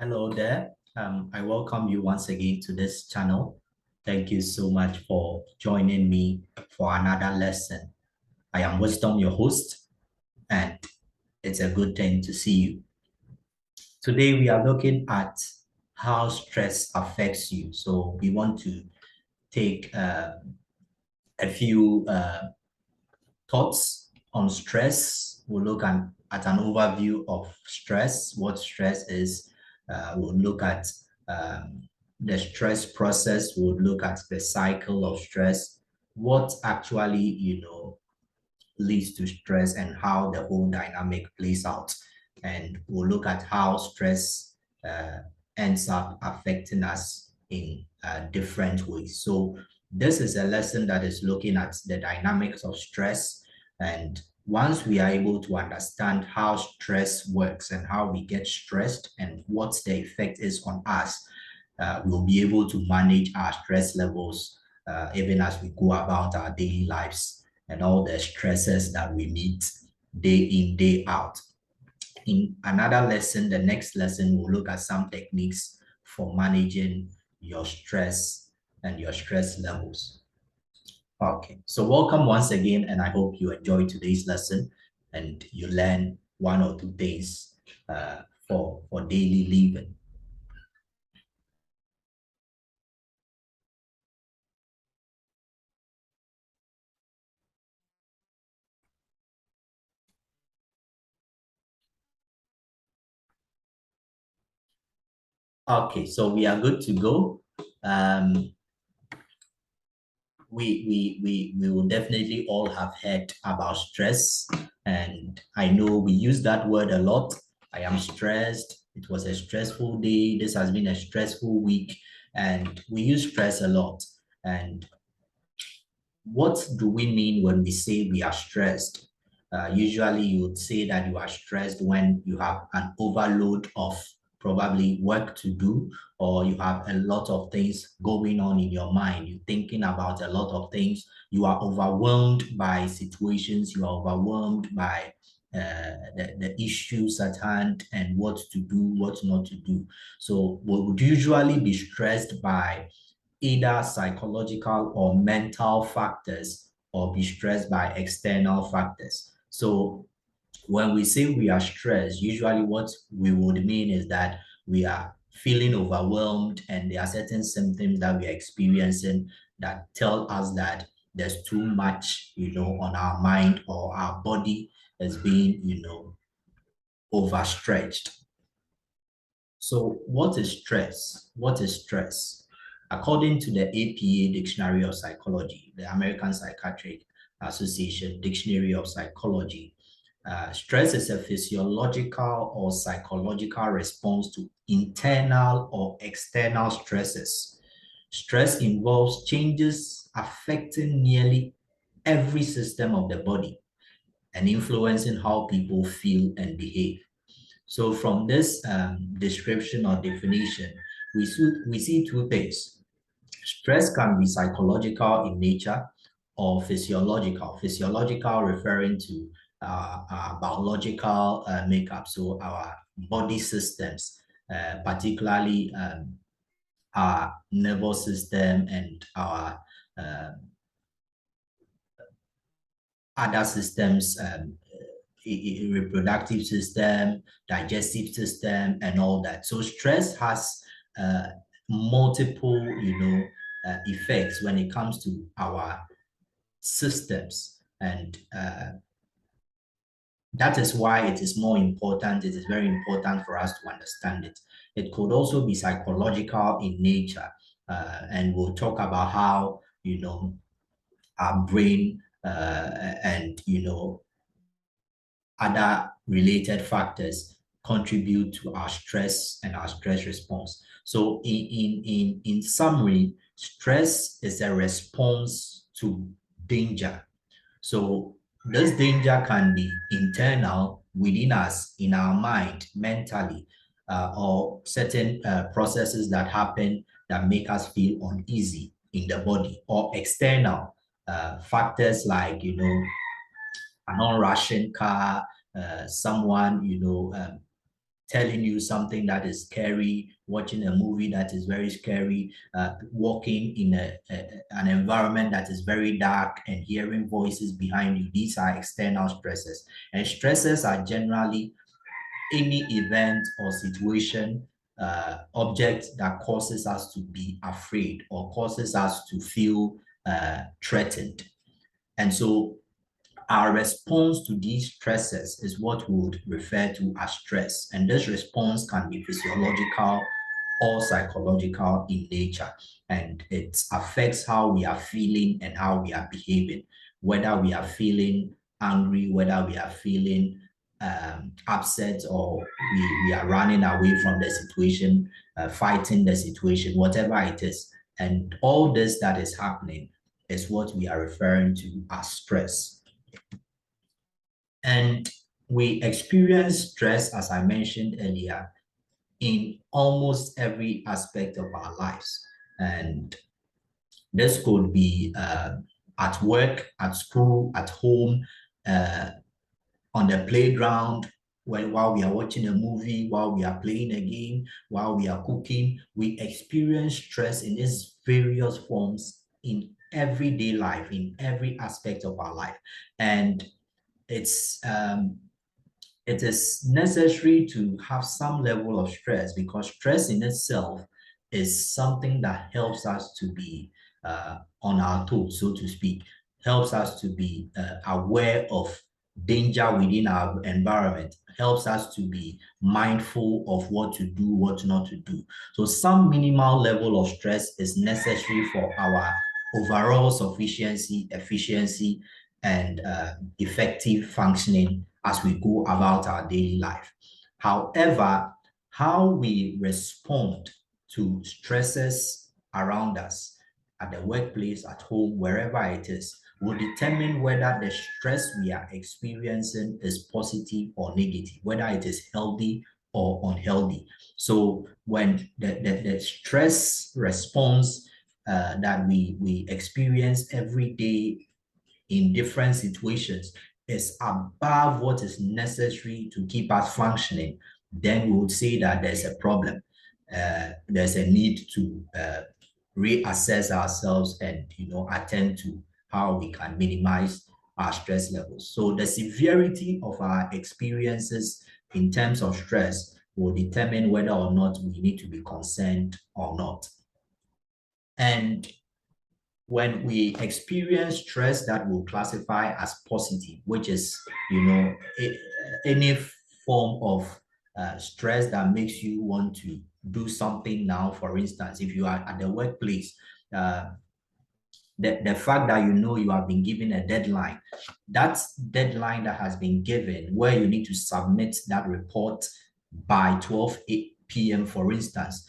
Hello there. I welcome you once again to this channel. Thank you so much for joining me for another lesson. I am Wisdom, your host, and it's a good thing to see you. Today, we are looking at how stress affects you. So we want to take a few thoughts on stress. We'll look at an overview of stress, what stress is. We'll look at the stress process. We'll look at the cycle of stress, what actually, leads to stress and how the whole dynamic plays out. And we'll look at how stress uh, ends up affecting us in different ways. So this is a lesson that is looking at the dynamics of stress. And once we are able to understand how stress works and how we get stressed and what the effect is on us, we'll be able to manage our stress levels even as we go about our daily lives and all the stresses that we meet day in, day out. In another lesson, the next lesson, we'll look at some techniques for managing your stress and your stress levels. Okay, so welcome once again, and I hope you enjoy today's lesson and you learn one or two things for daily living. Okay, so we are good to go. Um, we will definitely all have heard about stress, and I know we use that word a lot. I am stressed. It was a stressful day. This has been a stressful week, and we use stress a lot. And what do we mean when we say we are stressed? Usually, you would say that you are stressed when you have an overload of probably work to do, or you have a lot of things going on in your mind. You're thinking about a lot of things. You are overwhelmed by situations. You are overwhelmed by the issues at hand and what to do, what not to do. So, we would usually be stressed by either psychological or mental factors or be stressed by external factors. So when we say we are stressed, usually what we would mean is that we are feeling overwhelmed and there are certain symptoms that we are experiencing that tell us that there's too much, on our mind or our body is being, overstretched. So, what is stress? What is stress? According to the APA Dictionary of Psychology, the American Psychiatric Association Dictionary of Psychology, stress is a physiological or psychological response to internal or external stresses. Stress involves changes affecting nearly every system of the body and influencing how people feel and behave. So from this description or definition, we see two things. Stress can be psychological in nature or physiological. Physiological referring to our biological makeup, so our body systems, particularly our nervous system and our other systems, reproductive system, digestive system, and all that. So stress has multiple, effects when it comes to our systems, and that is why it is more important. It is very important for us to understand it. It could also be psychological in nature, and we'll talk about how our brain and other related factors contribute to our stress and our stress response. So in summary, stress is a response to danger. So this danger can be internal within us, in our mind, mentally, or certain processes that happen that make us feel uneasy in the body, or external factors like, an unrushing car, someone, telling you something that is scary, watching a movie that is very scary, walking in an environment that is very dark and hearing voices behind you. These are external stresses. And stresses are generally any event or situation, object that causes us to be afraid or causes us to feel threatened. And so our response to these stresses is what we would refer to as stress. And this response can be physiological or psychological in nature. And it affects how we are feeling and how we are behaving, whether we are feeling angry, whether we are feeling upset, or we are running away from the situation, fighting the situation, whatever it is. And all this that is happening is what we are referring to as stress. And we experience stress, as I mentioned earlier, in almost every aspect of our lives. And this could be at work, at school, at home, on the playground, while we are watching a movie, while we are playing a game, while we are cooking. We experience stress in its various forms in everyday life, in every aspect of our life. And it's it is necessary to have some level of stress, because stress in itself is something that helps us to be on our toes, so to speak, helps us to be aware of danger within our environment, helps us to be mindful of what to do, what not to do. So some minimal level of stress is necessary for our overall sufficiency, efficiency, and effective functioning as we go about our daily life. However, how we respond to stresses around us at the workplace, at home, wherever it is, will determine whether the stress we are experiencing is positive or negative, whether it is healthy or unhealthy. So when the stress response that we experience every day in different situations is above what is necessary to keep us functioning, then we would say that there's a problem. There's a need to reassess ourselves and attend to how we can minimize our stress levels. So the severity of our experiences in terms of stress will determine whether or not we need to be concerned or not. And when we experience stress that we'll classify as positive, which is, any form of stress that makes you want to do something now. For instance, if you are at the workplace, the fact that you have been given a deadline, that deadline that has been given where you need to submit that report by 12 p.m., for instance,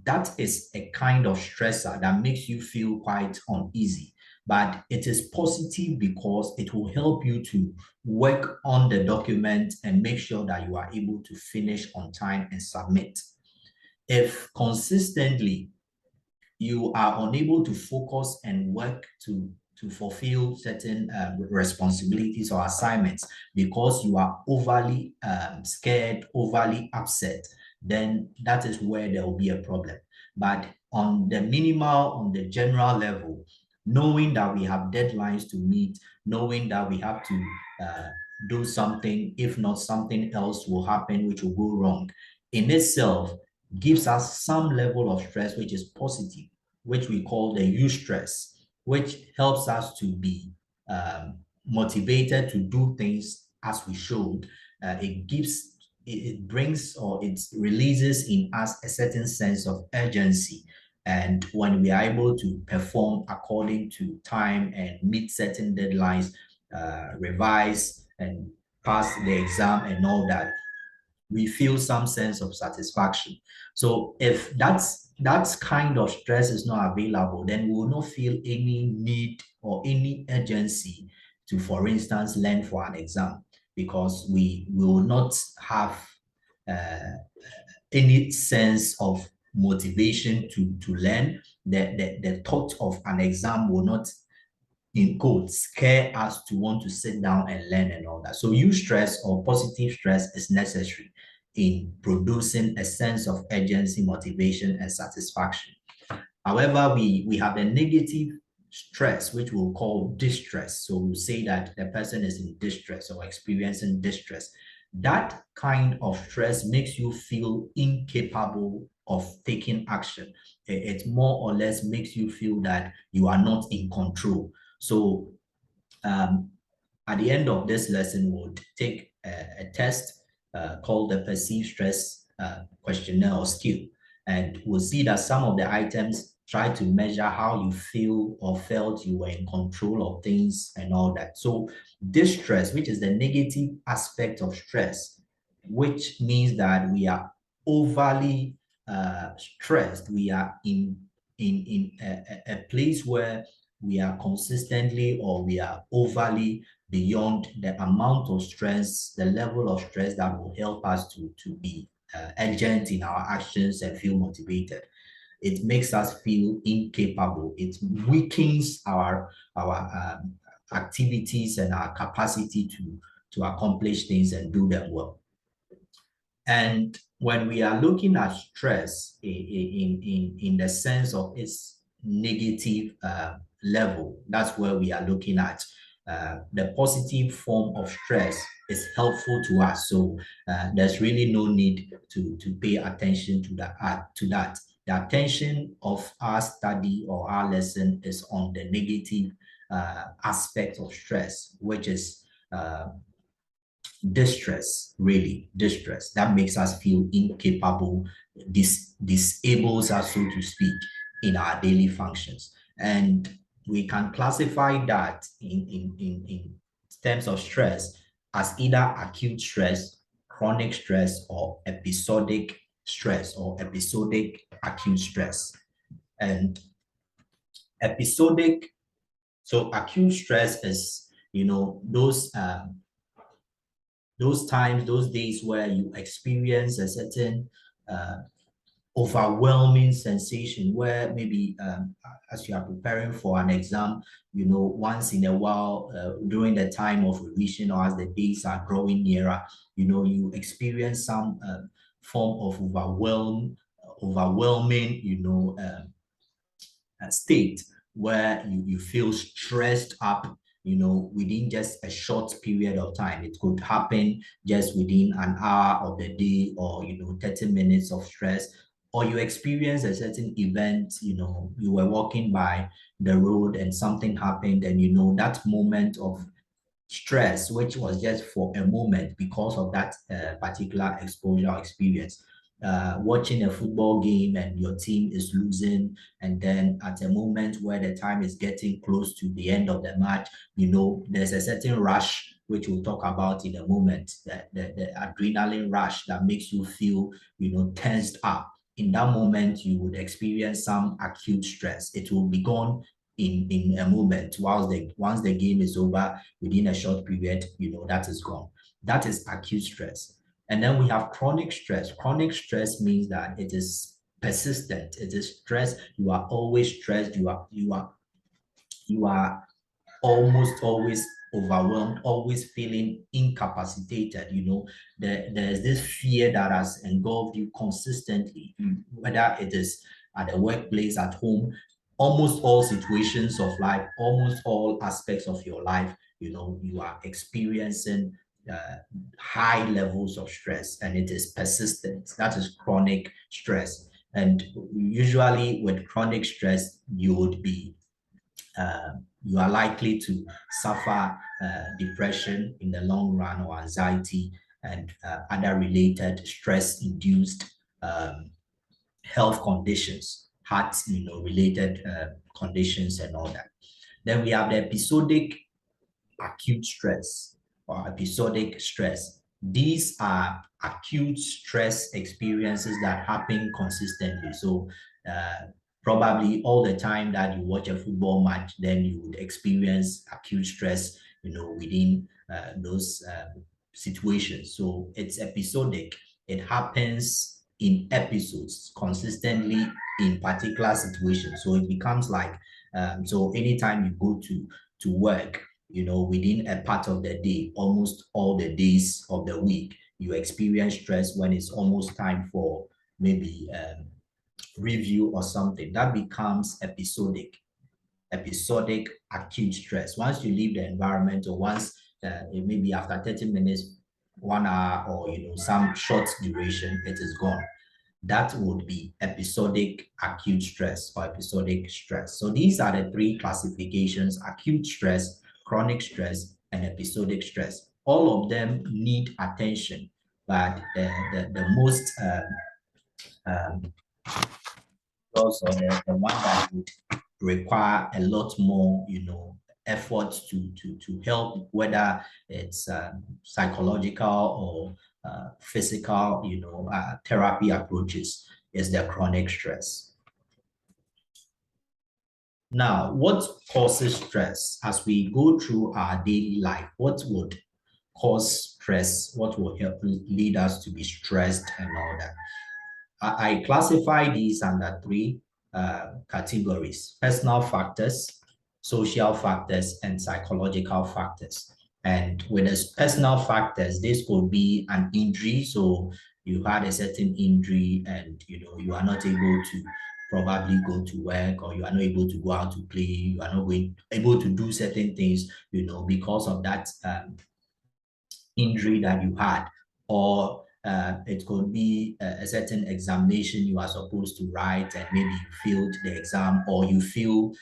that is a kind of stressor that makes you feel quite uneasy. But it is positive because it will help you to work on the document and make sure that you are able to finish on time and submit. If consistently you are unable to focus and work to fulfill certain responsibilities or assignments because you are overly scared, overly upset, then that is where there will be a problem. But on the minimal, on the general level, knowing that we have deadlines to meet, knowing that we have to do something, if not, something else will happen which will go wrong, in itself gives us some level of stress which is positive, which we call the eustress, which helps us to be motivated to do things as we should. It brings, or it releases in us a certain sense of urgency. And when we are able to perform according to time and meet certain deadlines, revise and pass the exam and all that, we feel some sense of satisfaction. So if that kind of stress is not available, then we will not feel any need or any urgency to, for instance, learn for an exam, because we will not have any sense of motivation to learn. The thought of an exam will not, in quotes, scare us to want to sit down and learn and all that. So eustress or positive stress is necessary. in producing a sense of urgency, motivation, and satisfaction. However, we have a negative stress, which we'll call distress. So we'll say that the person is in distress or experiencing distress. That kind of stress makes you feel incapable of taking action. It more or less makes you feel that you are not in control. So um, at the end of this lesson, we'll take a test called the perceived stress questionnaire or skill. And we'll see that some of the items try to measure how you feel or felt you were in control of things and all that. So this stress, which is the negative aspect of stress, which means that we are overly stressed. We are in a place where we are consistently or we are overly beyond the amount of stress, the level of stress that will help us to be urgent in our actions and feel motivated. It makes us feel incapable. It weakens our activities and our capacity to accomplish things and do them well. And when we are looking at stress in the sense of its negative level, that's where we are looking at the positive form of stress is helpful to us. So there's really no need to pay attention to that. The attention of our study or our lesson is on the negative aspect of stress, which is distress, really distress that makes us feel incapable. This disables us, so to speak, in our daily functions. And we can classify that in terms of stress as either acute stress, chronic stress, or episodic stress or episodic acute stress. And episodic, so acute stress is, those times, those days where you experience a certain overwhelming sensation where maybe as you are preparing for an exam, once in a while during the time of revision or as the days are drawing nearer, you experience some form of overwhelming, state where you feel stressed up, within just a short period of time. It could happen just within an hour of the day or, 30 minutes of stress, or you experience a certain event, you were walking by the road and something happened and, that moment of stress, which was just for a moment because of that particular exposure or experience. Watching a football game and your team is losing, and then at a moment where the time is getting close to the end of the match, there's a certain rush, which we'll talk about in a moment, the adrenaline rush that makes you feel, tensed up. In that moment, you would experience some acute stress. It will be gone in a moment. Once the game is over, within a short period, that is gone. That is acute stress. And then we have chronic stress. Chronic stress means that it is persistent. It is stress. You are always stressed. You are almost always overwhelmed, always feeling incapacitated. There's this fear that has engulfed you consistently, whether it is at the workplace, at home, almost all situations of life, almost all aspects of your life, you are experiencing high levels of stress, and it is persistent. That is chronic stress. And usually with chronic stress, you are likely to suffer depression in the long run, or anxiety and other related stress-induced health conditions, heart, related conditions and all that. Then we have the episodic acute stress or episodic stress. These are acute stress experiences that happen consistently. So probably all the time that you watch a football match, then you would experience acute stress, within those situations. So it's episodic. It happens in episodes consistently in particular situations. So it becomes like, so anytime you go to work, within a part of the day, almost all the days of the week, you experience stress when it's almost time for maybe review or something, that becomes episodic acute stress. Once you leave the environment, or once maybe after 30 minutes, 1 hour, or some short duration, it is gone. That would be episodic acute stress or episodic stress. So these are the three classifications: acute stress, chronic stress, and episodic stress. All of them need attention, but the most also the one that would require a lot more, effort to help, whether it's psychological or physical, therapy approaches, is the chronic stress. Now, what causes stress as we go through our daily life? What would cause stress? What will help lead us to be stressed and all that? I classify these under three categories: personal factors, social factors, and psychological factors. And with the personal factors, this could be an injury. So you had a certain injury and you are not able to probably go to work, or you are not able to go out to play, you are not able to do certain things, because of that injury that you had. Or it could be a certain examination you are supposed to write, and maybe you failed the exam, or you feel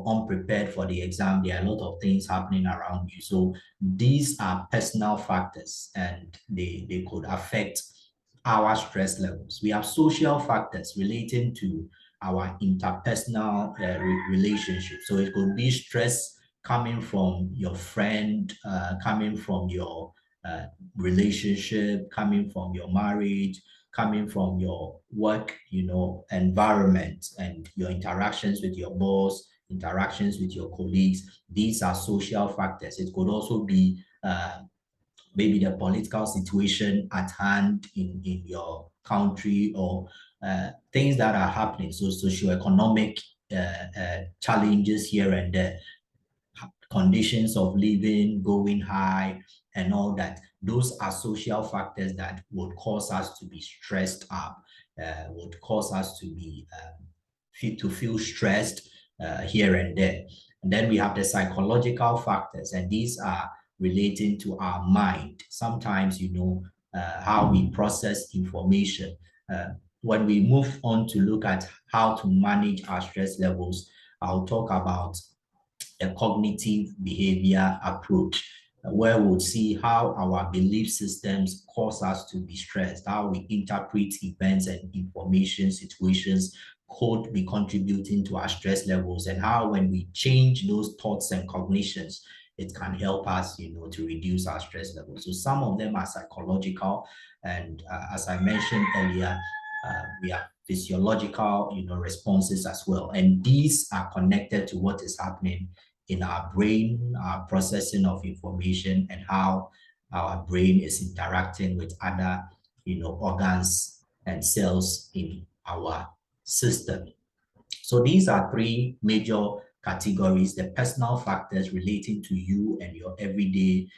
unprepared for the exam. There are a lot of things happening around you. So these are personal factors, and they could affect our stress levels. We have social factors relating to our interpersonal relationships. So it could be stress coming from your friend, coming from your relationship, coming from your marriage, coming from your work, environment, and your interactions with your boss, interactions with your colleagues. These are social factors. It could also be maybe the political situation at hand in your country, or things that are happening. So socioeconomic challenges here and there, conditions of living going high, and all that. Those are social factors that would cause us to be stressed up, would cause us to be feel stressed here and there. And then we have the psychological factors, and these are relating to our mind. Sometimes, how we process information. When we move on to look at how to manage our stress levels, I'll talk about a cognitive behavior approach, where we'll see how our belief systems cause us to be stressed, how we interpret events and information situations could be contributing to our stress levels, and how when we change those thoughts and cognitions, it can help us, to reduce our stress levels. So some of them are psychological, and as I mentioned earlier, we have physiological, responses as well. And these are connected to what is happening in our brain, our processing of information, and how our brain is interacting with other, organs and cells in our system. So these are three major categories: the personal factors relating to you and your everyday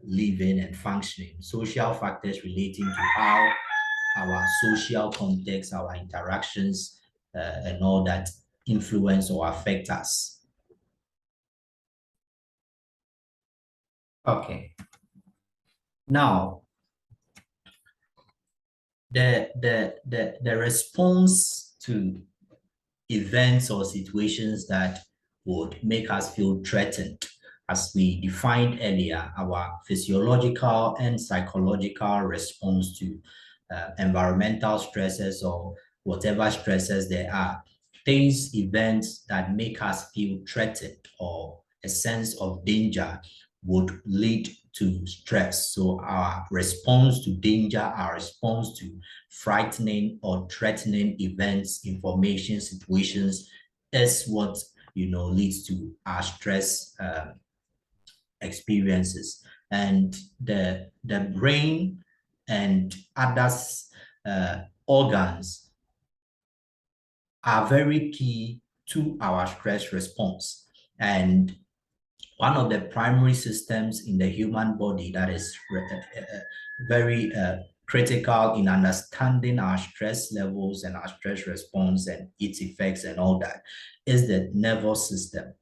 living and functioning; social factors relating to how our social context, our interactions, and all that influence or affect us. Okay. Now, the response to events or situations that would make us feel threatened, as we defined earlier, our physiological and psychological response to environmental stresses or whatever stresses there are. Things, events that make us feel threatened or a sense of danger would lead to stress. So our response to danger, our response to frightening or threatening events, information, situations is what leads to our stress experiences. And the brain and other organs are very key to our stress response. And one of the primary systems in the human body that is very critical in understanding our stress levels and our stress response and its effects and all that is the nervous system.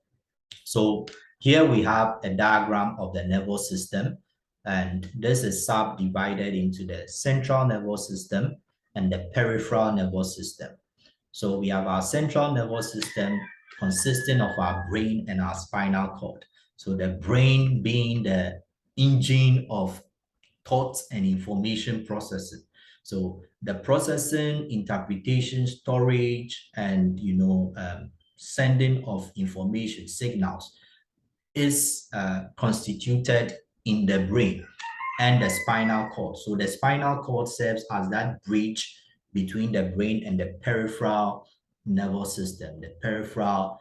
So here we have a diagram of the nervous system, and this is subdivided into the central nervous system and the peripheral nervous system. So we have our central nervous system consisting of our brain and our spinal cord. So the brain being the engine of thoughts and information processing. So the processing, interpretation, storage, and sending of information signals is constituted in the brain and the spinal cord. So the spinal cord serves as that bridge between the brain and the peripheral nervous system, the peripheral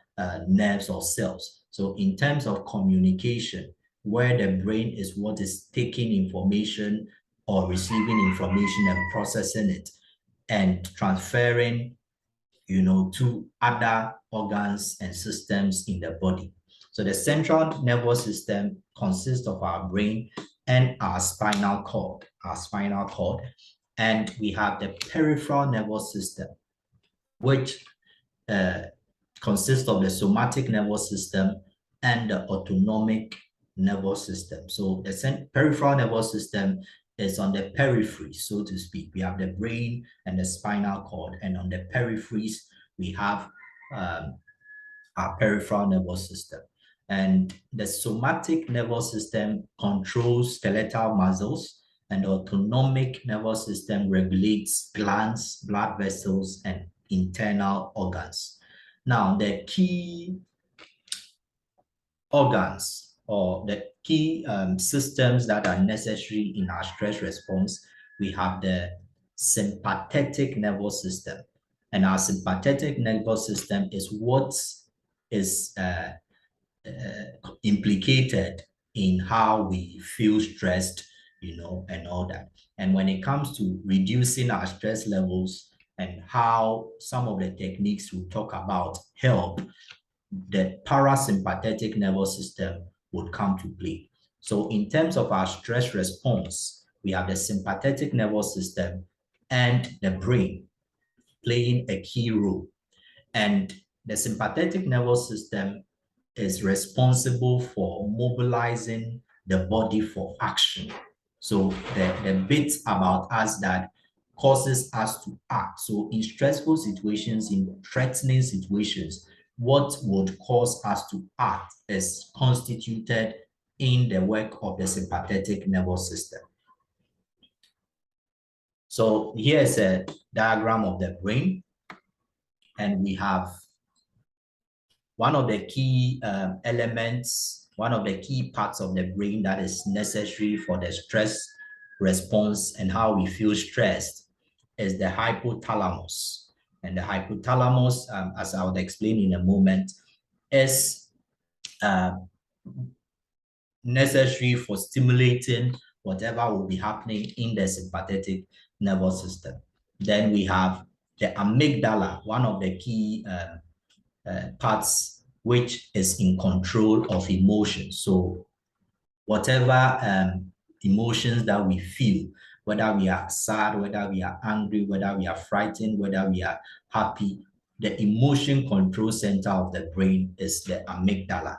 nerves or cells. So in terms of communication, where the brain is what is taking information or receiving information and processing it and transferring, to other organs and systems in the body. So the central nervous system consists of our brain and our spinal cord, and we have the peripheral nervous system, which consists of the somatic nervous system and the autonomic nervous system. So the peripheral nervous system is on the periphery, so to speak. We have the brain and the spinal cord, and on the peripheries, we have our peripheral nervous system. And the somatic nervous system controls skeletal muscles, and the autonomic nervous system regulates glands, blood vessels, and internal organs. Now, the key organs or the key systems that are necessary in our stress response, we have the sympathetic nervous system. And our sympathetic nervous system is what is implicated in how we feel stressed, and all that. And when it comes to reducing our stress levels and how some of the techniques we talk about help, the parasympathetic nervous system would come to play. So in terms of our stress response, we have the sympathetic nervous system and the brain playing a key role. And the sympathetic nervous system is responsible for mobilizing the body for action. So the bits about us that causes us to act. So in stressful situations, in threatening situations, what would cause us to act is constituted in the work of the sympathetic nervous system. So here's a diagram of the brain, and we have one of the key elements, one of the key parts of the brain that is necessary for the stress response and how we feel stressed is the hypothalamus. And the hypothalamus, as I will explain in a moment, is necessary for stimulating whatever will be happening in the sympathetic nervous system. Then we have the amygdala, one of the key parts which is in control of emotions. So whatever emotions that we feel, whether we are sad, whether we are angry, whether we are frightened, whether we are happy, the emotion control center of the brain is the amygdala.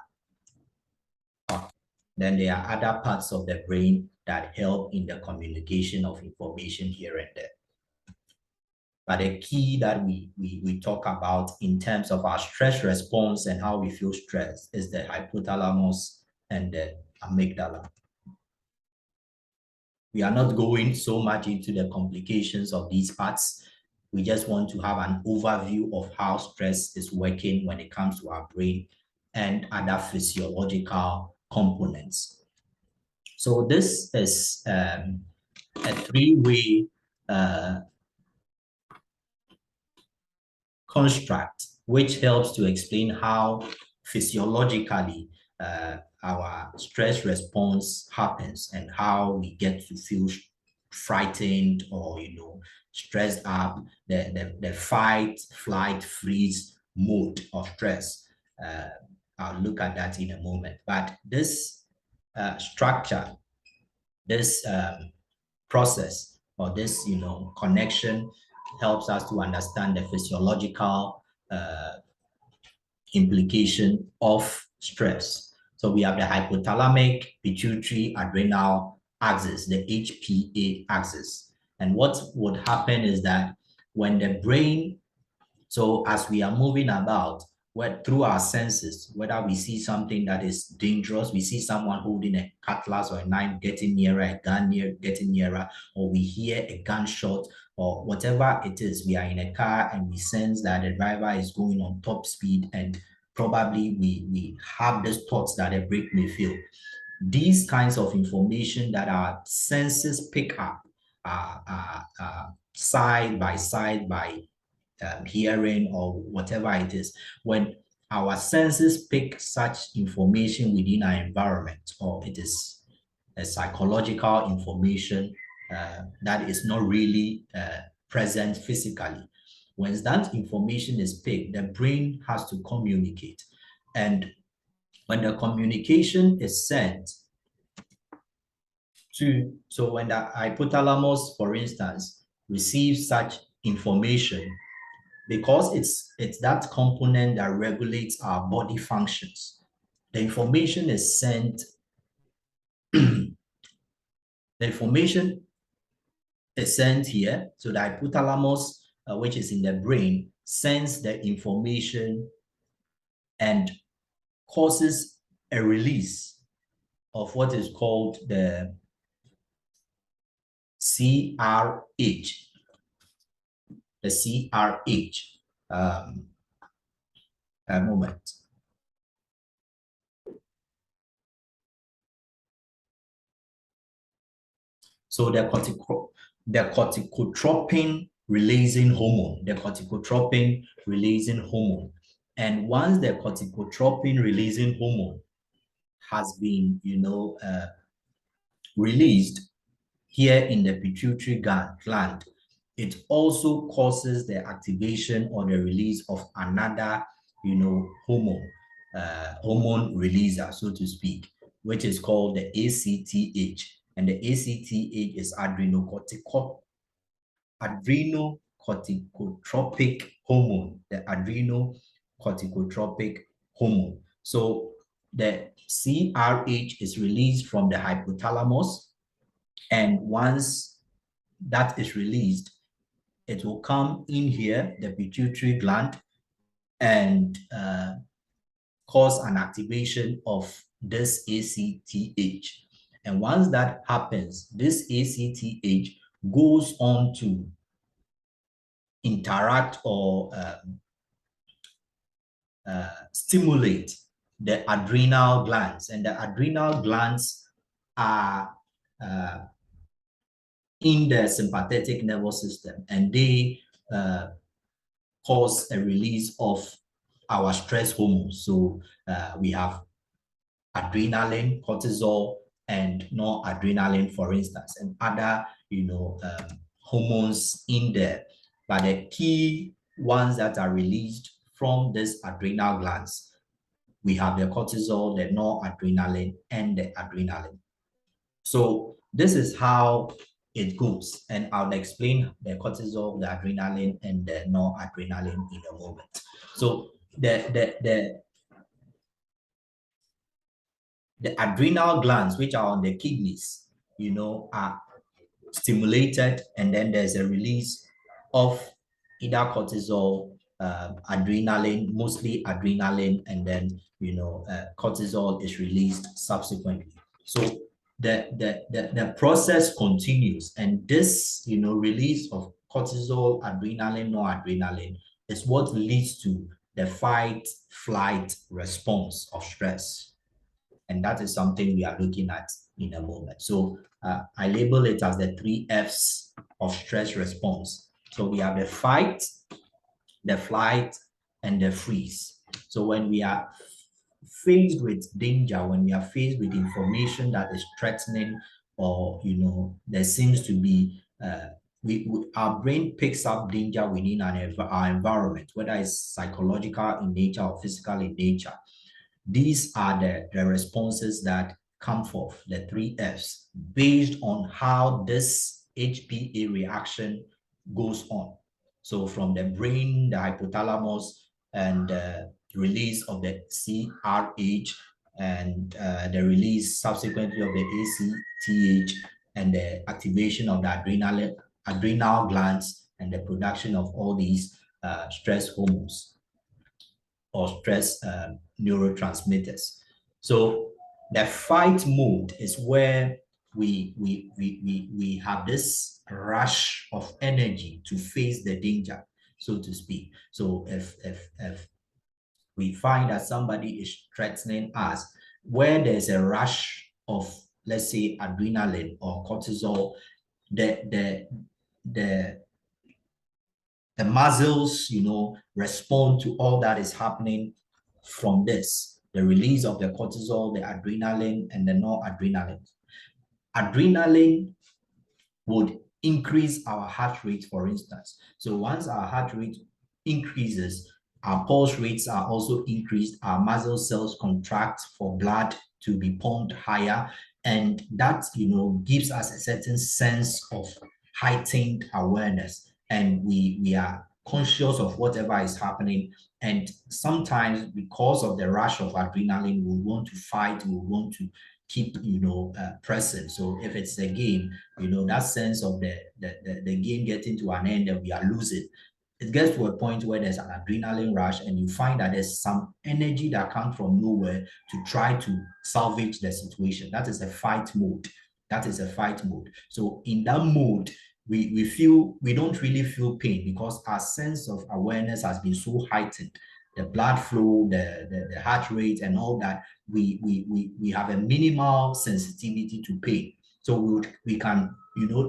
Then there are other parts of the brain that help in the communication of information here and there. But the key that we talk about in terms of our stress response and how we feel stressed is the hypothalamus and the amygdala. We are not going so much into the complications of these parts. We just want to have an overview of how stress is working when it comes to our brain and other physiological components. So this is a three-way construct which helps to explain how physiologically our stress response happens and how we get to feel frightened or stressed up, the fight, flight, freeze mode of stress. I'll look at that in a moment. But this structure, this process, or this, connection helps us to understand the physiological implication of stress. So we have the hypothalamic, pituitary, adrenal axis, the HPA axis. And what would happen is that when the brain, so as we are moving about, through our senses, whether we see something that is dangerous, we see someone holding a cutlass or a knife getting nearer, a gun getting nearer, or we hear a gunshot, or whatever it is, we are in a car and we sense that the driver is going on top speed, and probably we have these thoughts that a brake may fail. These kinds of information that our senses pick up side by side by hearing or whatever it is, when our senses pick such information within our environment, or it is a psychological information that is not really present physically. When that information is picked, the brain has to communicate. And when the communication is sent to, so when the hypothalamus, for instance, receives such information, because it's that component that regulates our body functions, the information is sent, the information is sent here. So the hypothalamus, which is in the brain, sends the information and causes a release of what is called the CRH. The CRH. A moment. So the corticotropin releasing hormone, And once the corticotropin releasing hormone has been, released here in the pituitary gland, it also causes the activation or the release of another, hormone releaser, so to speak, which is called the ACTH. And the ACTH is adrenocorticotropic hormone, the adrenocorticotropic hormone. So the CRH is released from the hypothalamus, and once that is released, it will come in here, the pituitary gland, and cause an activation of this ACTH. And once that happens, this ACTH goes on to interact or stimulate the adrenal glands. And the adrenal glands are in the sympathetic nervous system, and they cause a release of our stress hormones. So we have adrenaline, cortisol, and noradrenaline, for instance, and other, hormones in there. But the key ones that are released from these adrenal glands, we have the cortisol, the noradrenaline, and the adrenaline. So this is how it goes, and I'll explain the cortisol, the adrenaline, and the noradrenaline in a moment. So the adrenal glands, which are on the kidneys, are stimulated, and then there's a release of either cortisol, adrenaline, mostly adrenaline, and then cortisol is released subsequently. So the process continues, and this release of cortisol, adrenaline, noradrenaline is what leads to the fight flight response of stress. And that is something we are looking at in a moment. So I label it as the 3 F's of stress response. So we have the fight, the flight, and the freeze. So when we are faced with danger, when we are faced with information that is threatening, or there seems to be our brain picks up danger within our environment, whether it's psychological in nature or physical in nature. These are the responses that come forth, the three Fs, based on how this HPA reaction goes on. So from the brain, the hypothalamus, and the release of the CRH, and the release subsequently of the ACTH, and the activation of the adrenal glands, and the production of all these stress hormones or stress neurotransmitters. So the fight mode is where we have this rush of energy to face the danger, so to speak. So if we find that somebody is threatening us, where there's a rush of, let's say, adrenaline or cortisol, the the the muscles, respond to all that is happening from this, the release of the cortisol, the adrenaline, and the noradrenaline. Adrenaline would increase our heart rate, for instance. So once our heart rate increases, our pulse rates are also increased, our muscle cells contract for blood to be pumped higher, and that gives us a certain sense of heightened awareness, and we are conscious of whatever is happening. And sometimes, because of the rush of adrenaline, we want to fight, we want to keep present. So if it's a game, that sense of the game getting to an end and we are losing, it gets to a point where there's an adrenaline rush, and you find that there's some energy that comes from nowhere to try to salvage the situation. That is a fight mode. That is a fight mode. So in that mode, we don't really feel pain because our sense of awareness has been so heightened. The blood flow, the heart rate, and all that, we have a minimal sensitivity to pain. So we can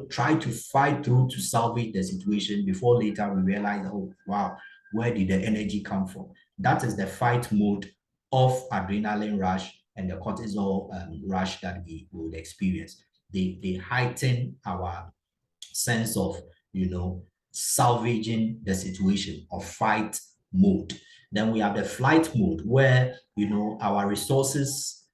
try to fight through to salvage the situation before later we realize, oh, wow, where did the energy come from? That is the fight mode of adrenaline rush and the cortisol rush that we would experience. They heighten our sense of, salvaging the situation, or fight mode. Then we have the flight mode where, our resources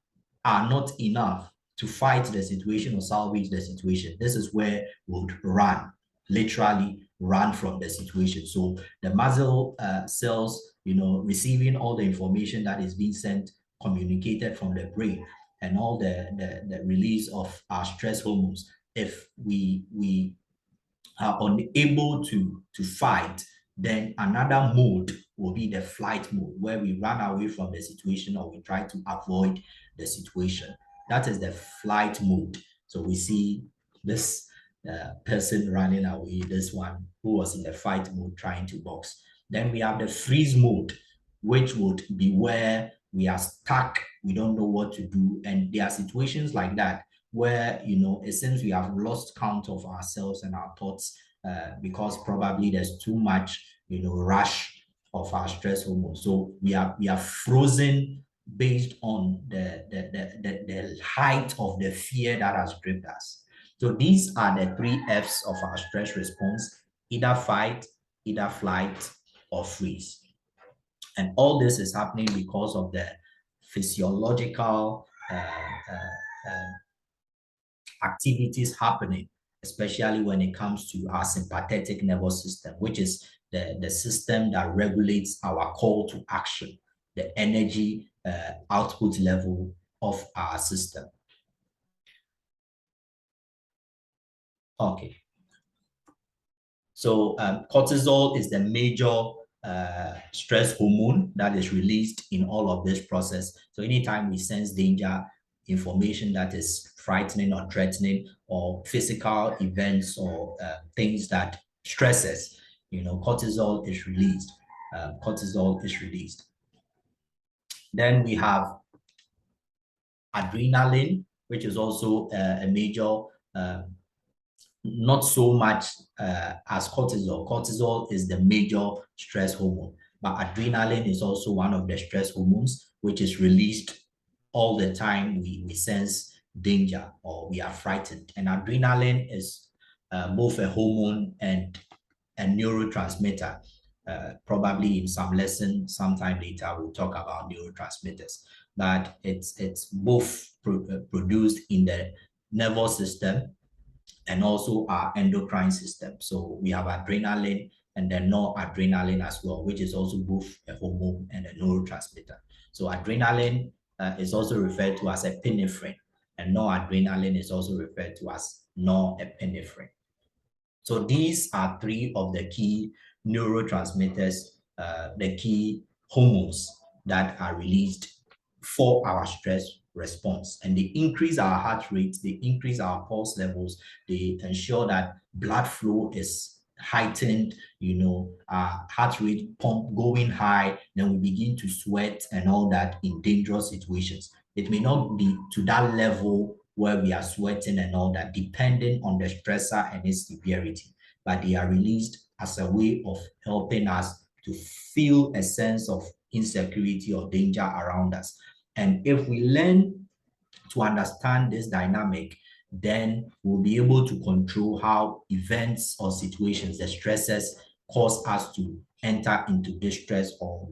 are not enough to fight the situation or salvage the situation. This is where we would run, literally run from the situation. So the muscle cells, receiving all the information that is being sent, communicated from the brain, and all the release of our stress hormones. If we are unable to fight, then another mode will be the flight mode, where we run away from the situation or we try to avoid the situation. That is the flight mode. So we see this person running away, this one who was in the fight mode trying to box. Then we have the freeze mode, which would be where we are stuck, we don't know what to do. And there are situations like that where, it seems we have lost count of ourselves and our thoughts, because probably there's too much, rush of our stress hormones. So we are frozen based on the height of the fear that has gripped us. So these are the three Fs of our stress response: either fight, either flight, or freeze. And all this is happening because of the physiological activities happening, especially when it comes to our sympathetic nervous system, which is the system that regulates our call to action, the energy output level of our system. Okay. So cortisol is the major stress hormone that is released in all of this process. So anytime we sense danger, information that is frightening or threatening, or physical events, or things that stresses, cortisol is released. Cortisol is released. Then we have adrenaline, which is also a major, not so much as cortisol. Cortisol is the major stress hormone, but adrenaline is also one of the stress hormones, which is released all the time we sense danger or we are frightened. And adrenaline is both a hormone and a neurotransmitter. Probably in some lesson sometime later, we'll talk about neurotransmitters. but it's both produced in the nervous system and also our endocrine system. So we have adrenaline and then noradrenaline as well, which is also both a hormone and a neurotransmitter. So adrenaline is also referred to as epinephrine, and noradrenaline is also referred to as norepinephrine. So these are three of the key neurotransmitters, the key hormones that are released for our stress response. And they increase our heart rate, they increase our pulse levels, they ensure that blood flow is heightened, our heart rate pump going high, then we begin to sweat and all that in dangerous situations. It may not be to that level where we are sweating and all that, depending on the stressor and its severity, but they are released as a way of helping us to feel a sense of insecurity or danger around us. And if we learn to understand this dynamic, then we'll be able to control how events or situations, the stresses, cause us to enter into distress or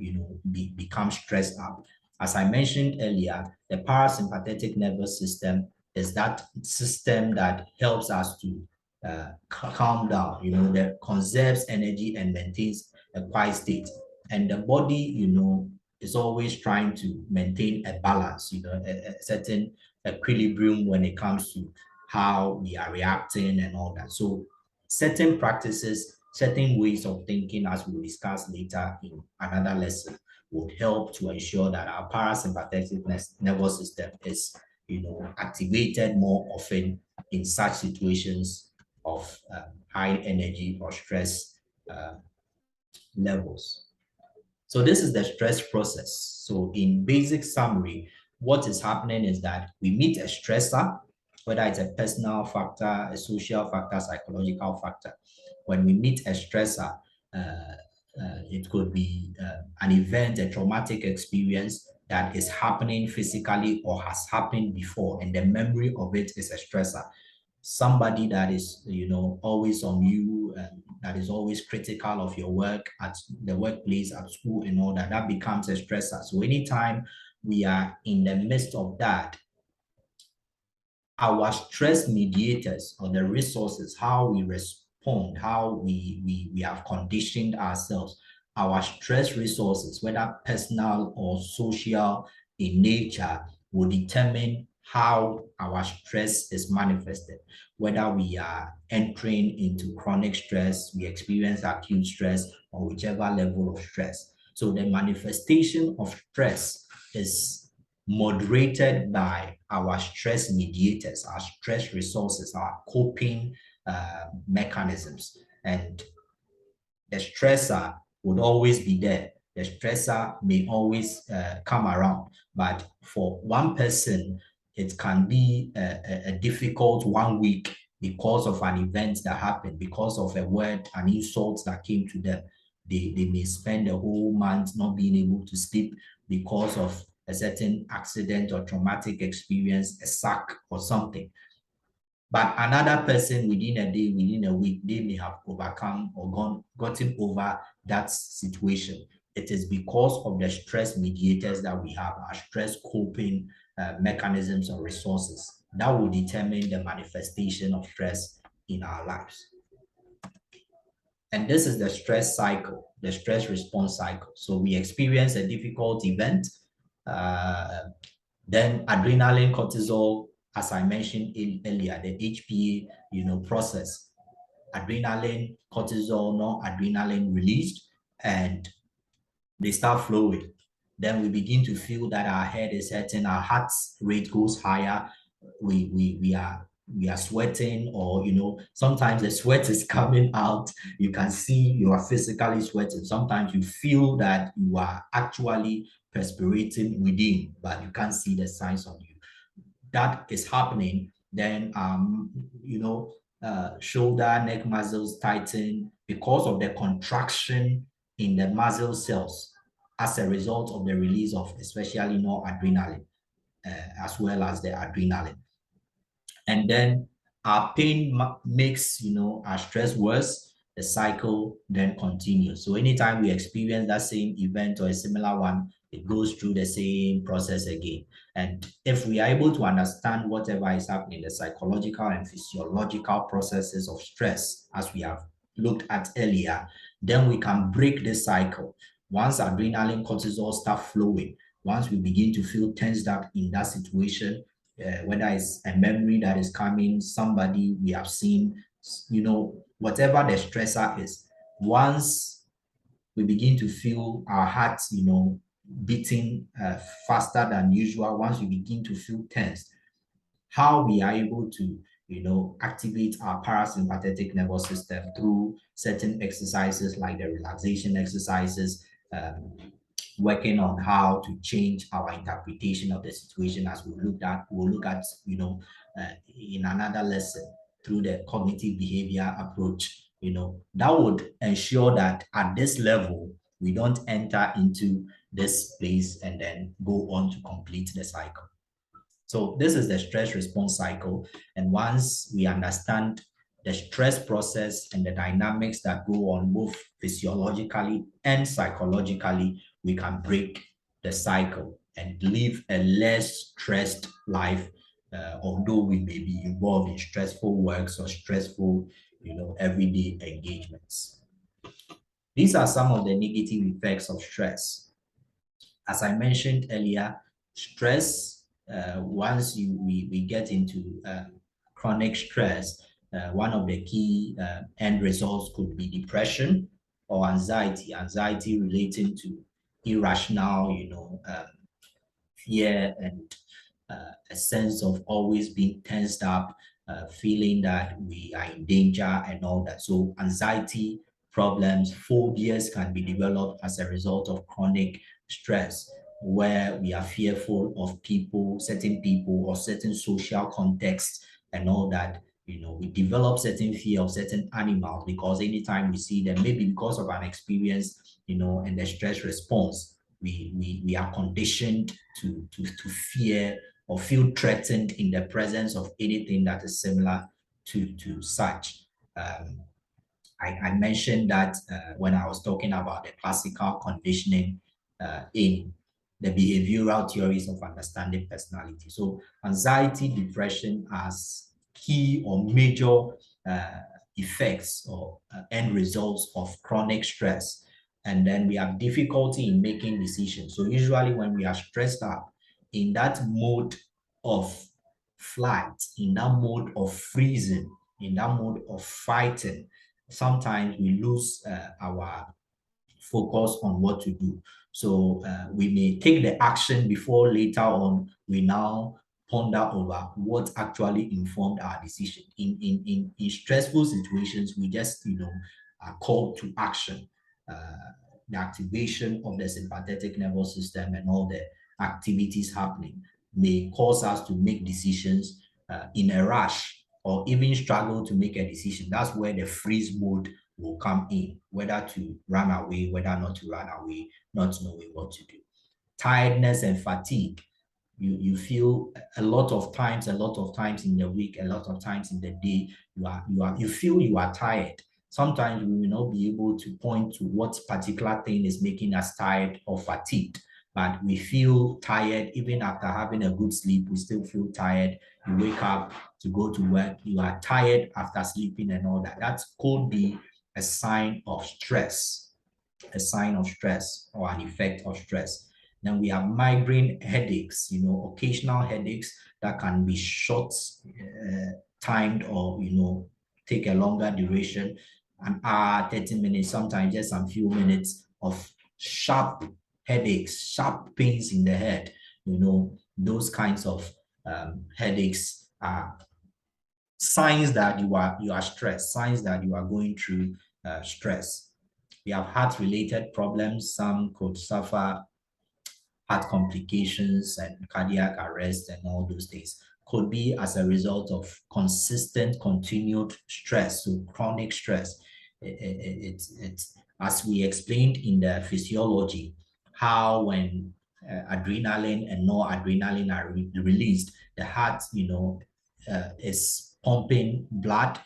become stressed out. As I mentioned earlier, the parasympathetic nervous system is that system that helps us to calm down, that conserves energy and maintains a quiet state. And the body, is always trying to maintain a balance, a certain equilibrium when it comes to how we are reacting and all that. So certain practices, certain ways of thinking, as we'll discuss later in another lesson, would help to ensure that our parasympathetic nervous system is, activated more often in such situations of high energy or stress levels. So this is the stress process. So in basic summary, what is happening is that we meet a stressor, whether it's a personal factor, a social factor, psychological factor. When we meet a stressor, it could be an event, a traumatic experience that is happening physically or has happened before, and the memory of it is a stressor. Somebody that is, always on you, that is always critical of your work at the workplace, at school and all that, that becomes a stressor. So anytime we are in the midst of that, our stress mediators or the resources, how we respond, how we have conditioned ourselves, our stress resources, whether personal or social in nature, will determine how our stress is manifested, whether we are entering into chronic stress, we experience acute stress, or whichever level of stress. So the manifestation of stress is moderated by our stress mediators, our stress resources, our coping mechanisms. And the stressor would always be there. The stressor may always come around, but for one person, it can be a difficult 1 week because of an event that happened, because of a word, an insult that came to them. They may spend a whole month not being able to sleep because of a certain accident or traumatic experience, a sack or something. But another person within a day, within a week, they may have overcome or gotten over that situation. It is because of the stress mediators that we have, our stress coping mechanisms or resources that will determine the manifestation of stress in our lives. And this is the stress cycle, the stress response cycle. So we experience a difficult event, then adrenaline, cortisol, as I mentioned earlier, the HPA, process, adrenaline, cortisol, noradrenaline released, and they start flowing. Then we begin to feel that our head is hurting, our heart rate goes higher, we are sweating, or sometimes the sweat is coming out. You can see you are physically sweating. Sometimes you feel that you are actually perspirating within, but you can't see the signs on you. That is happening. Then shoulder, neck muscles tighten because of the contraction in the muscle cells as a result of the release of especially noradrenaline, as well as the adrenaline. And then our pain makes our stress worse. the cycle then continues. So anytime we experience that same event or a similar one, it goes through the same process again. And if we are able to understand whatever is happening, the psychological and physiological processes of stress, as we have looked at earlier, then we can break this cycle. Once adrenaline, cortisol start flowing, once we begin to feel tensed up in that situation, whether it's a memory that is coming, somebody we have seen, whatever the stressor is, once we begin to feel our hearts, beating faster than usual, once we begin to feel tense, how we are able to, activate our parasympathetic nervous system through certain exercises like the relaxation exercises, working on how to change our interpretation of the situation, as we'll look at, in another lesson, through the cognitive behavior approach, that would ensure that at this level, we don't enter into this place and then go on to complete the cycle. So this is the stress response cycle. And once we understand the stress process and the dynamics that go on both physiologically and psychologically, we can break the cycle and live a less stressed life, although we may be involved in stressful works or stressful, everyday engagements. These are some of the negative effects of stress. As I mentioned earlier, stress, once we get into chronic stress, one of the key end results could be depression or anxiety relating to irrational, fear and a sense of always being tensed up, feeling that we are in danger and all that. So anxiety problems, phobias can be developed as a result of chronic stress, where we are fearful of certain people or certain social contexts and all that. We develop certain fear of certain animals because anytime we see them, maybe because of an experience, and the stress response, we are conditioned to fear or feel threatened in the presence of anything that is similar to such. I mentioned that when I was talking about the classical conditioning in the behavioral theories of understanding personality. So anxiety, depression as key or major effects or end results of chronic stress. And then we have difficulty in making decisions. So usually when we are stressed out, in that mode of flight, in that mode of freezing, in that mode of fighting, sometimes we lose our focus on what to do. So we may take the action before later on we now ponder over what actually informed our decision. In stressful situations, we just are called to action. The activation of the sympathetic nervous system and all the activities happening may cause us to make decisions in a rush or even struggle to make a decision. That's where the freeze mode will come in, whether to run away, whether not to run away, not knowing what to do. Tiredness and fatigue. You feel a lot of times in the week, a lot of times in the day, you feel you are tired. Sometimes we will not be able to point to what particular thing is making us tired or fatigued, but we feel tired even after having a good sleep. We still feel tired. You wake up to go to work, you are tired after sleeping and all that. That could be a sign of stress, or an effect of stress. Then we have migraine headaches, occasional headaches that can be short timed or, take a longer duration, an hour, 30 minutes, sometimes just some few minutes of sharp headaches, sharp pains in the head. Those kinds of headaches are signs that you are stressed, signs that you are going through stress. We have heart-related problems. Some could suffer heart complications and cardiac arrest and all those things. Could be as a result of consistent, continued stress, so chronic stress. It's as we explained in the physiology, how when adrenaline and noradrenaline are released, the heart, is pumping blood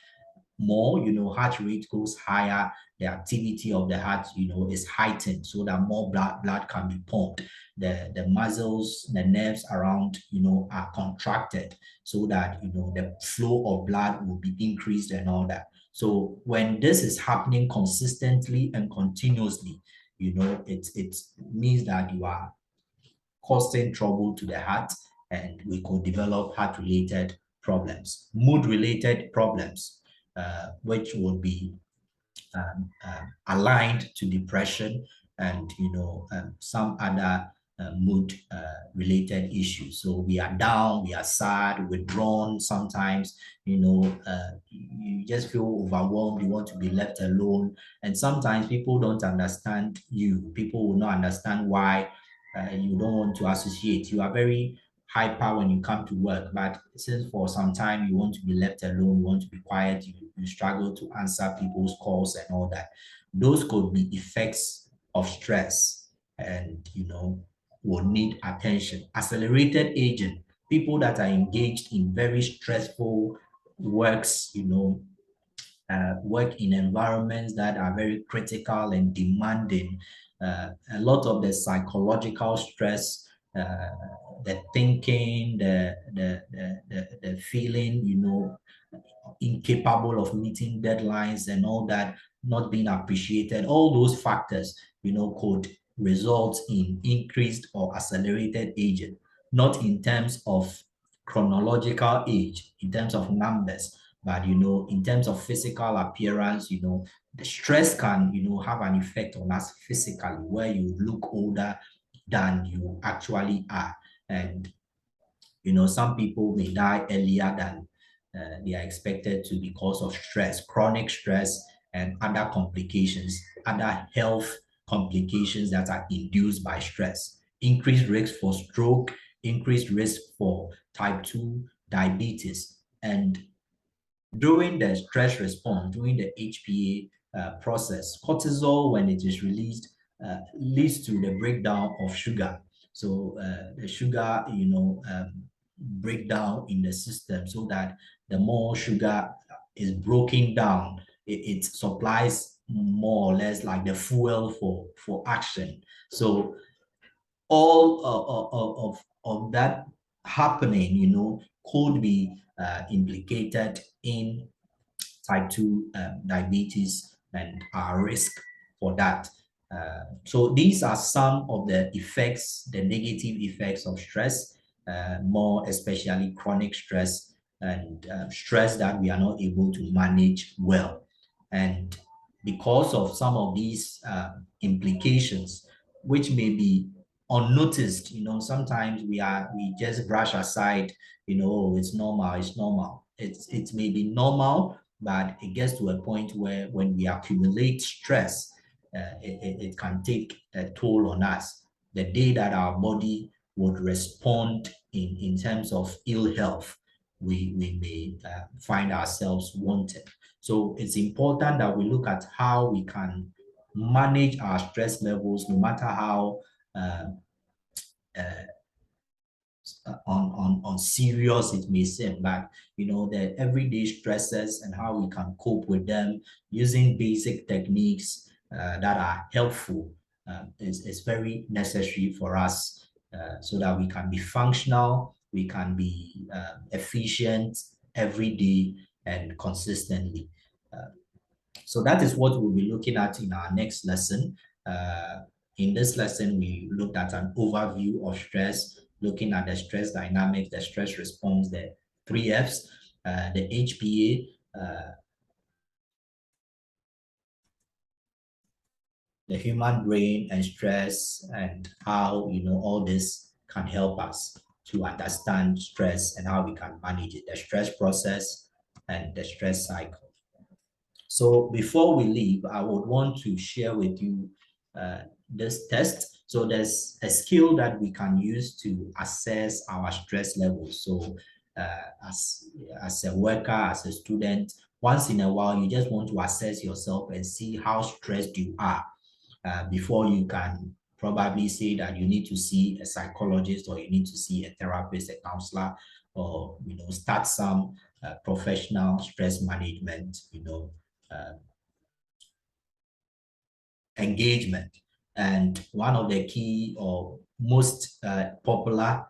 more, heart rate goes higher, the activity of the heart, is heightened so that more blood can be pumped. The muscles, the nerves around, are contracted so that, the flow of blood will be increased and all that. So when this is happening consistently and continuously, it means that you are causing trouble to the heart, and we could develop heart-related problems, mood-related problems, which would be aligned to depression and some other mood related issues. So we are down, we are sad, withdrawn sometimes, you just feel overwhelmed, you want to be left alone. And sometimes people don't understand you. People will not understand why you don't want to associate. You are very hyper when you come to work, but since for some time you want to be left alone, you want to be quiet, you struggle to answer people's calls and all that. Those could be effects of stress and, will need attention. Accelerated aging, people that are engaged in very stressful works, work in environments that are very critical and demanding. A lot of the psychological stress, the thinking, the feeling, incapable of meeting deadlines and all that, not being appreciated, all those factors, could result in increased or accelerated aging, not in terms of chronological age, in terms of numbers, but in terms of physical appearance, the stress can, have an effect on us physically, where you look older than you actually are. And some people may die earlier than they are expected to because of stress, chronic stress, and other complications, other health complications that are induced by stress. Increased risk for stroke, increased risk for type 2 diabetes. And during the stress response, during the HPA process, cortisol, when it is released, leads to the breakdown of sugar. So the sugar, breakdown in the system, so that the more sugar is broken down, it supplies more or less like the fuel for action. So all of that happening, could be implicated in type 2 diabetes and our risk for that. So these are some of the effects, the negative effects of stress, more especially chronic stress and stress that we are not able to manage well. And because of some of these implications, which may be unnoticed, sometimes we just brush aside, "Oh, it's normal, it's normal." It may be normal, but it gets to a point where when we accumulate stress, it can take a toll on us. The day that our body would respond in terms of ill health, we may find ourselves wanted. So it's important that we look at how we can manage our stress levels, no matter how uh, uh, on serious it may seem, but the everyday stresses and how we can cope with them using basic techniques that are helpful is very necessary for us, so that we can be functional, we can be efficient every day and consistently. So that is what we'll be looking at in our next lesson. In this lesson, we looked at an overview of stress, looking at the stress dynamics, the stress response, the 3Fs, the HPA, the human brain and stress, and how, all this can help us to understand stress and how we can manage it, the stress process and the stress cycle. So before we leave, I would want to share with you this test. So there's a skill that we can use to assess our stress levels. So as a worker, as a student, once in a while, you just want to assess yourself and see how stressed you are before you can probably say that you need to see a psychologist, or you need to see a therapist, a counselor, or start some professional stress management, engagement. And one of the key or most popular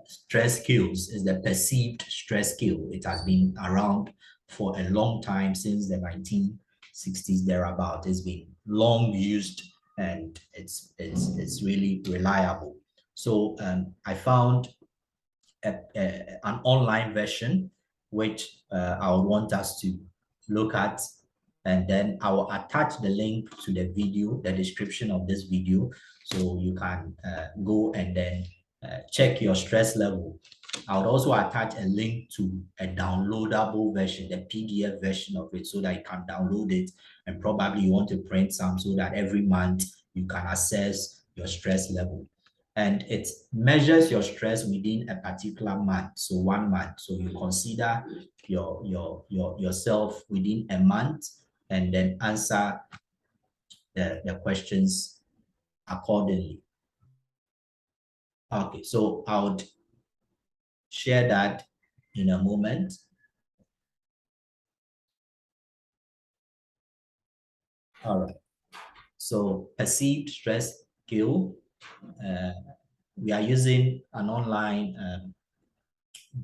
stress skills is the perceived stress skill. It has been around for a long time, since the 1960s thereabout. It's been long used, and it's really reliable. So I found an online version, which I would want us to look at. And then I will attach the link to the video, the description of this video, so you can go and then check your stress level. I would also attach a link to a downloadable version, the PDF version of it, so that you can download it, and probably you want to print some so that every month you can assess your stress level. And it measures your stress within a particular month, so 1 month. So you consider yourself within a month, and then answer the questions accordingly. Okay, so I would share that in a moment. All right. So perceived stress skill. We are using an online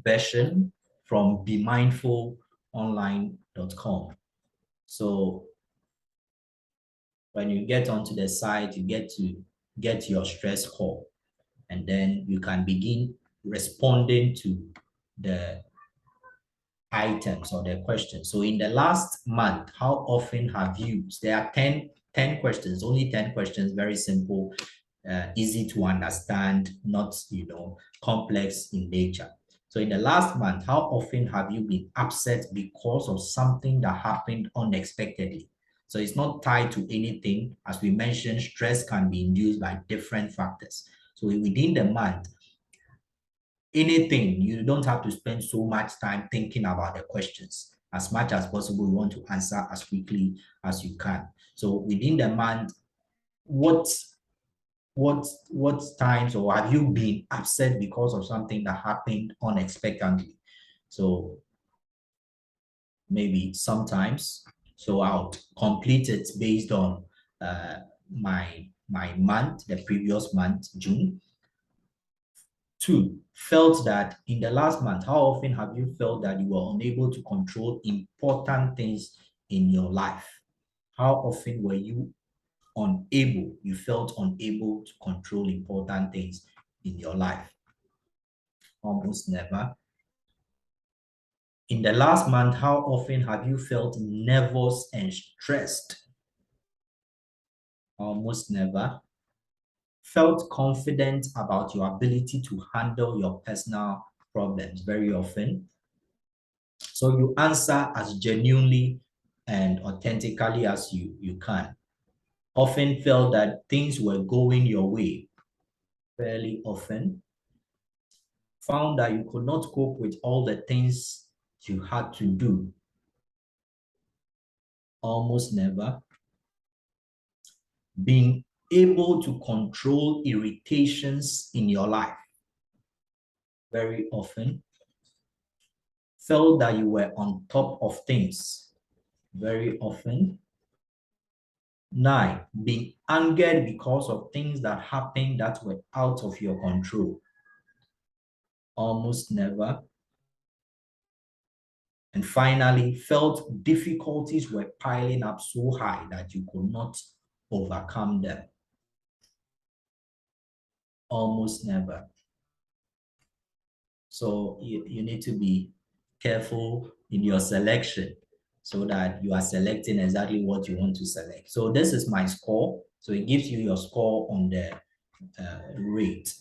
version from BeMindfulOnline.com. So when you get onto the site, you get to get your stress score, and then you can begin responding to the items or the questions. So in the last month, how often have you, there are 10 questions, only 10 questions, very simple, easy to understand, not, complex in nature. So in the last month, how often have you been upset because of something that happened unexpectedly? So it's not tied to anything. As we mentioned, stress can be induced by different factors. So within the month, anything, you don't have to spend so much time thinking about the questions. As much as possible, you want to answer as quickly as you can. So within the month, what times, or have you been upset because of something that happened unexpectedly? So maybe sometimes. So I'll complete it based on my month, the previous month, June. 2, felt that in the last month, how often have you felt that you were unable to control important things in your life? How often were you felt unable to control important things in your life? Almost never. In the last month, how often have you felt nervous and stressed? Almost never. Felt confident about your ability to handle your personal problems? Very often. So you answer as genuinely and authentically as you can. Often felt that things were going your way? Fairly often. Found that you could not cope with all the things you had to do? Almost never. Being able to control irritations in your life? Very often. Felt that you were on top of things? Very often. 9, being angered because of things that happened that were out of your control? Almost never. And finally, felt difficulties were piling up so high that you could not overcome them? Almost never. So you need to be careful in your selection, so that you are selecting exactly what you want to select. So this is my score. So it gives you your score on the rate.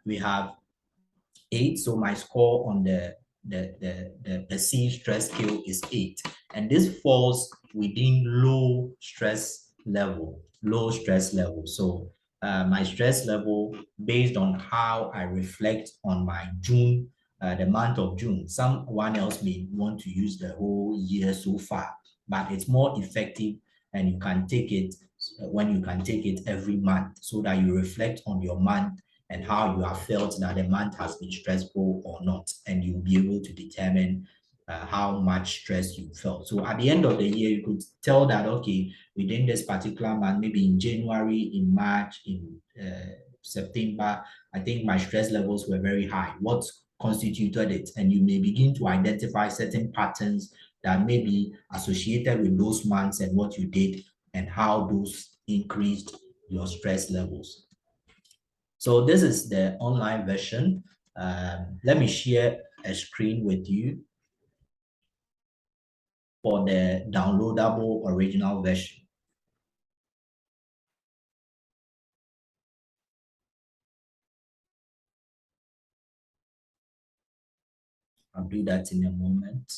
We have 8. So my score on the perceived stress scale is 8. And this falls within low stress level. So my stress level, based on how I reflect on my June, the month of June. Someone else may want to use the whole year so far, but it's more effective, and you can take it when you can take it every month, so that you reflect on your month and how you have felt that the month has been stressful or not, and you'll be able to determine how much stress you felt. So at the end of the year, you could tell that, okay, within this particular month, maybe in January, in March, in September, I think my stress levels were very high. What constituted it? And you may begin to identify certain patterns that may be associated with those months and what you did and how those increased your stress levels. So this is the online version. Let me share a screen with you for the downloadable original version. I'll do that in a moment.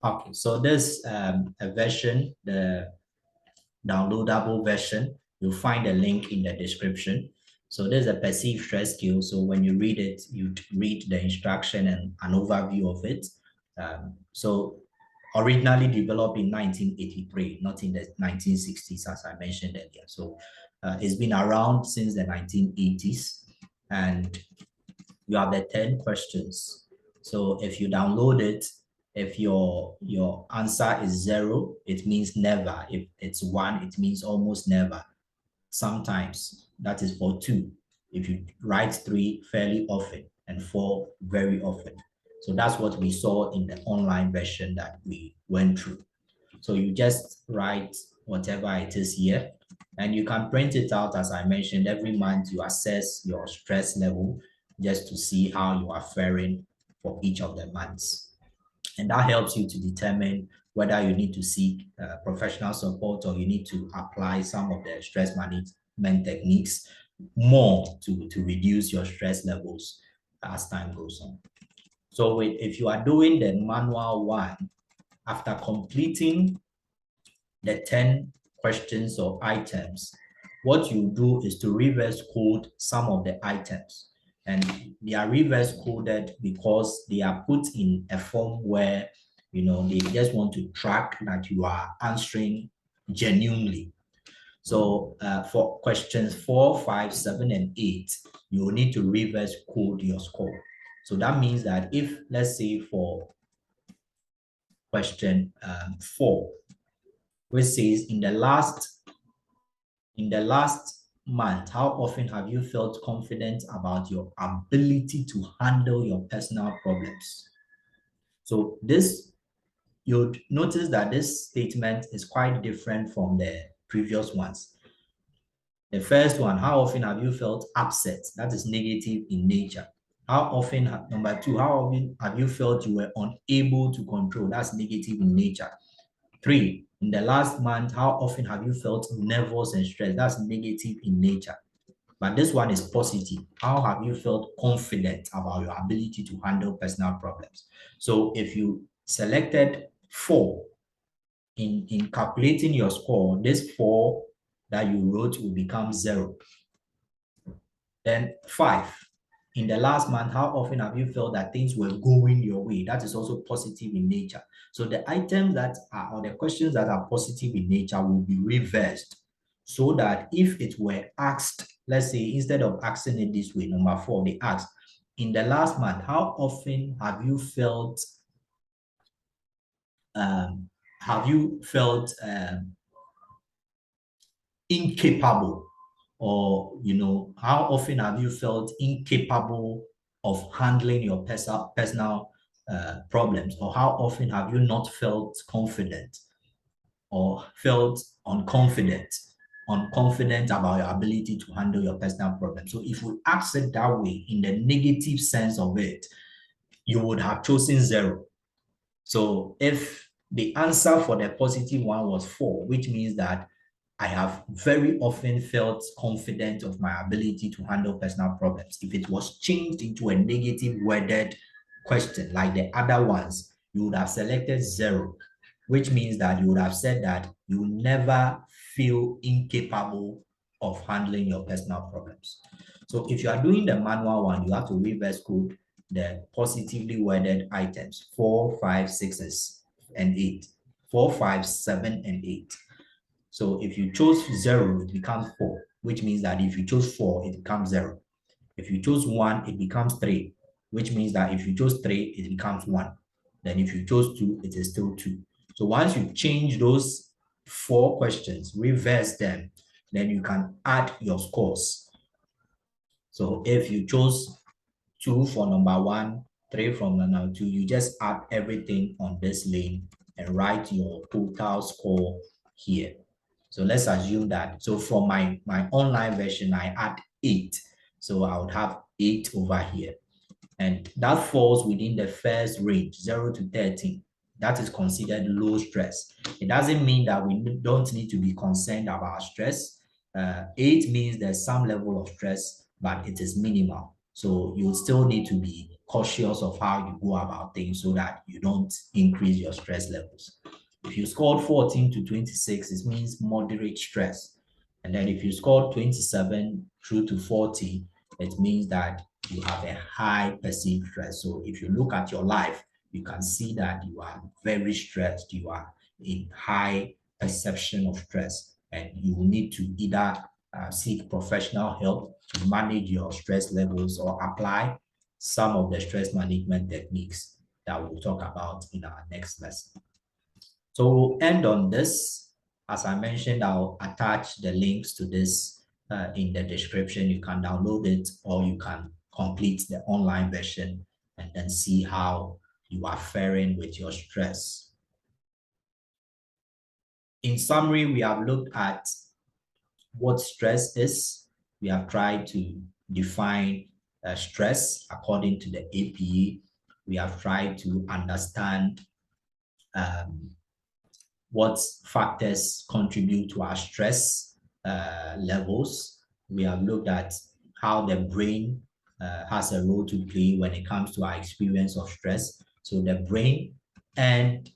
Okay, so this a version, the downloadable version. You'll find a link in the description. So there's a perceived stress scale. So when you read it, you read the instruction and an overview of it. So originally developed in 1983, not in the 1960s, as I mentioned earlier. So it's been around since the 1980s, and you have the 10 questions. So if you download it, if your answer is 0, it means never. If it's 1, it means almost never. Sometimes that is for 2. If you write 3 fairly often and 4 very often. So that's what we saw in the online version that we went through. So you just write whatever it is here, and you can print it out. As I mentioned, every month you assess your stress level just to see how you are faring for each of the months. And that helps you to determine whether you need to seek professional support or you need to apply some of the stress management techniques more to reduce your stress levels as time goes on. So if you are doing the manual one, after completing the 10 questions or items, what you do is to reverse code some of the items. And they are reverse coded because they are put in a form where, they just want to track that you are answering genuinely. So for questions 4, 5, 7, and 8, you will need to reverse code your score. So that means that if, let's say for question 4, which says in the last month, how often have you felt confident about your ability to handle your personal problems? So this, you'd notice that this statement is quite different from the previous ones. The first one, how often have you felt upset? That is negative in nature. How often, number 2, how often have you felt you were unable to control? That's negative in nature. 3, in the last month, how often have you felt nervous and stressed? That's negative in nature. But this one is positive. How have you felt confident about your ability to handle personal problems? So if you selected 4, in calculating your score, this 4 that you wrote will become 0. Then 5, in the last month, how often have you felt that things were going your way? That is also positive in nature. So the items that are, or the questions that are positive in nature will be reversed so that if it were asked, let's say instead of asking it this way, number 4, they asked, in the last month, how often have you felt incapable, or how often have you felt incapable of handling your personal problems, or how often have you not felt confident or felt unconfident about your ability to handle your personal problems? So if we ask it that way, in the negative sense of it, you would have chosen 0. So if the answer for the positive one was 4, which means that I have very often felt confident of my ability to handle personal problems. If it was changed into a negative worded question like the other ones, you would have selected 0, which means that you would have said that you never feel incapable of handling your personal problems. So if you are doing the manual one, you have to reverse code the positively worded items 4, 5, 6, and 8. 4, 5, 7, and 8. So if you chose 0, it becomes 4, which means that if you chose 4, it becomes 0. If you chose 1, it becomes 3, which means that if you chose 3, it becomes 1. Then if you chose 2, it is still 2. So once you change those 4 questions, reverse them, then you can add your scores. So if you chose 2 for number 1, 3 from number 2, you just add everything on this lane and write your total score here. So let's assume that, so for my online version, I add 8. So I would have 8 over here. And that falls within the first range, 0 to 13. That is considered low stress. It doesn't mean that we don't need to be concerned about stress. 8 means there's some level of stress, but it is minimal. So you still need to be cautious of how you go about things so that you don't increase your stress levels. If you scored 14 to 26, it means moderate stress. And then if you scored 27 through to 40, it means that you have a high perceived stress. So if you look at your life, you can see that you are very stressed. You are in high perception of stress, and you will need to either seek professional help to manage your stress levels or apply some of the stress management techniques that we'll talk about in our next lesson. So we'll end on this. As I mentioned, I'll attach the links to this in the description. You can download it or you can complete the online version and then see how you are faring with your stress. In summary, we have looked at what stress is. We have tried to define stress according to the APA. We have tried to understand what factors contribute to our stress levels. We have looked at how the brain has a role to play when it comes to our experience of stress. So the brain and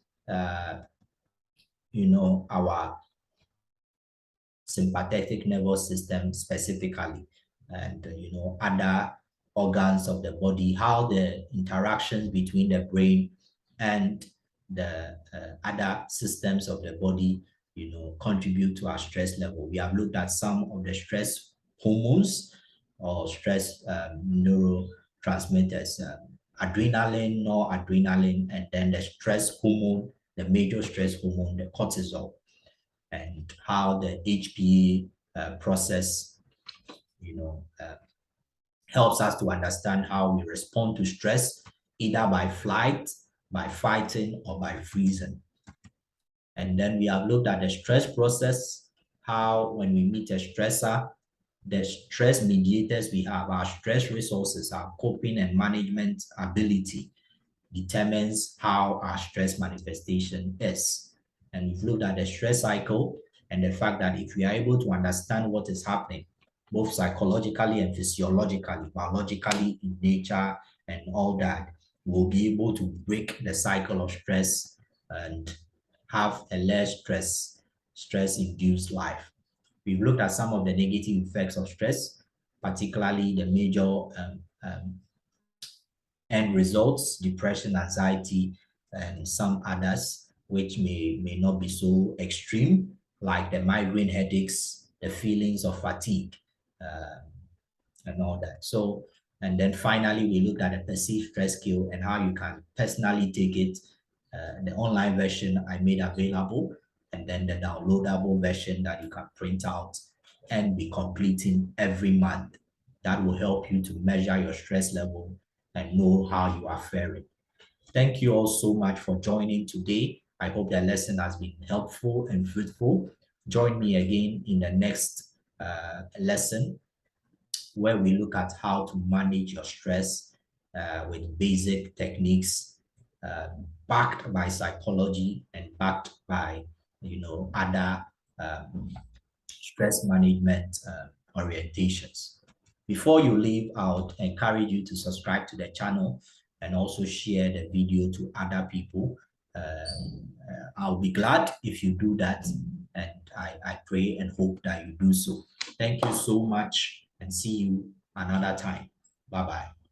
our sympathetic nervous system specifically, and other organs of the body, how the interactions between the brain and the other systems of the body, contribute to our stress level. We have looked at some of the stress hormones or stress neurotransmitters, adrenaline, noradrenaline, and then the stress hormone, the major stress hormone, the cortisol, and how the HPA process, helps us to understand how we respond to stress, either by flight, by fighting, or by freezing. And then we have looked at the stress process, how when we meet a stressor, the stress mediators we have, our stress resources, our coping and management ability determines how our stress manifestation is. And we've looked at the stress cycle and the fact that if we are able to understand what is happening, both psychologically and physiologically, biologically in nature and all that, we'll be able to break the cycle of stress and have a less stress-induced life. We've looked at some of the negative effects of stress, particularly the major end results, depression, anxiety, and some others, which may not be so extreme, like the migraine headaches, the feelings of fatigue, and all that. So, and then finally, we looked at the perceived stress scale and how you can personally take it. The online version I made available, and then the downloadable version that you can print out and be completing every month. That will help you to measure your stress level and know how you are faring. Thank you all so much for joining today. I hope the lesson has been helpful and fruitful. Join me again in the next lesson where we look at how to manage your stress with basic techniques backed by psychology and backed by, other stress management orientations. Before you leave, I would encourage you to subscribe to the channel and also share the video to other people. I'll be glad if you do that, and I pray and hope that you do so. Thank you so much, and see you another time. Bye-bye.